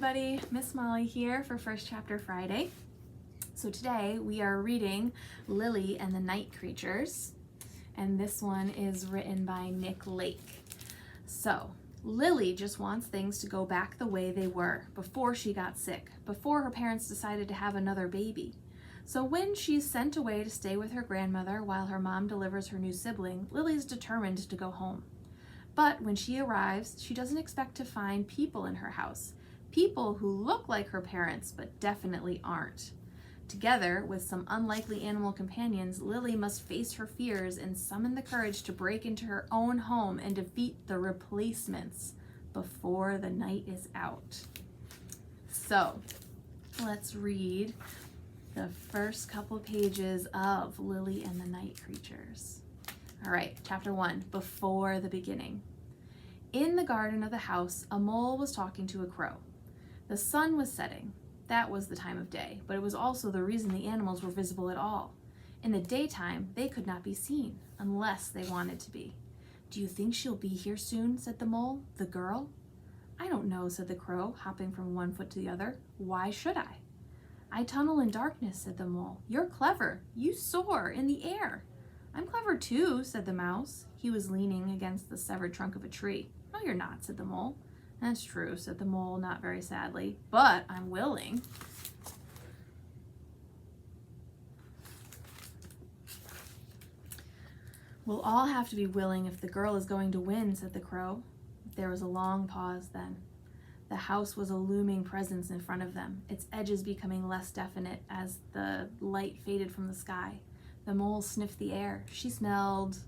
everybody, Miss Molly here for First Chapter Friday. So today we are reading Lily and the Night Creatures, and this one is written by Nick Lake. So Lily just wants things to go back the way they were before she got sick, before her parents decided to have another baby. So when she's sent away to stay with her grandmother while her mom delivers her new sibling, Lily's determined to go home. But when she arrives, she doesn't expect to find people in her house. People who look like her parents, but definitely aren't. Together with some unlikely animal companions, Lily must face her fears and summon the courage to break into her own home and defeat the replacements before the night is out. So let's read the first couple pages of Lily and the Night Creatures. All right, chapter 1, Before the Beginning. In the garden of the house, a mole was talking to a crow. The sun was setting. That was the time of day, but it was also the reason the animals were visible at all. In the daytime, they could not be seen, unless they wanted to be. "Do you think she'll be here soon?" said the mole. "The girl?" "I don't know," said the crow, hopping from one foot to the other. "Why should I?" "I tunnel in darkness," said the mole. "You're clever. You soar in the air." "I'm clever too," said the mouse. He was leaning against the severed trunk of a tree. "No, you're not," said the mole. "That's true," said the mole, not very sadly, "but I'm willing." "We'll all have to be willing if the girl is going to win," said the crow. There was a long pause then. The house was a looming presence in front of them, its edges becoming less definite as the light faded from the sky. The mole sniffed the air. She smelled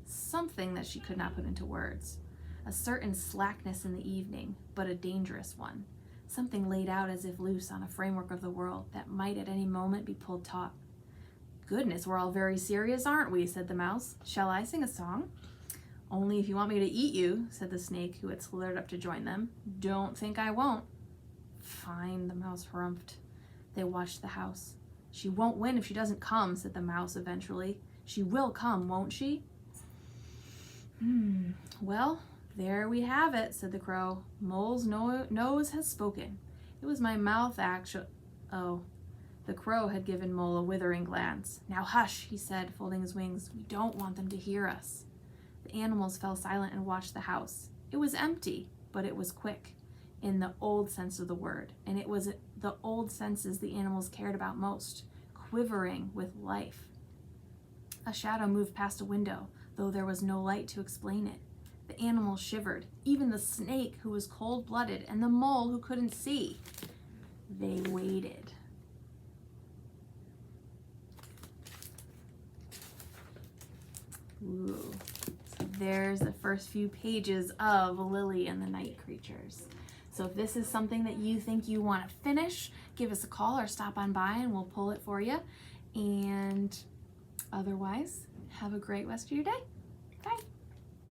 something that she could not put into words. A certain slackness in the evening, but a dangerous one. Something laid out as if loose on a framework of the world that might at any moment be pulled taut. "Goodness, we're all very serious, aren't we?" said the mouse. "Shall I sing a song?" "Only if you want me to eat you," said the snake, who had slithered up to join them. "Don't think I won't." "Fine," the mouse harumphed. They watched the house. "She won't win if she doesn't come," said the mouse eventually. "She will come, won't she?" Well, there we have it," said the crow. "Mole's nose has spoken. It was my mouth Oh, the crow had given Mole a withering glance. "Now hush," he said, folding his wings. "We don't want them to hear us." The animals fell silent and watched the house. It was empty, but it was quick, in the old sense of the word, and it was the old senses the animals cared about most, quivering with life. A shadow moved past a window, though there was no light to explain it. The animals shivered, even the snake, who was cold-blooded, and the mole, who couldn't see. They waited. Ooh. So there's the first few pages of Lily and the Night Creatures. So if this is something that you think you want to finish, give us a call or stop on by and we'll pull it for you. And otherwise, have a great rest of your day. Bye.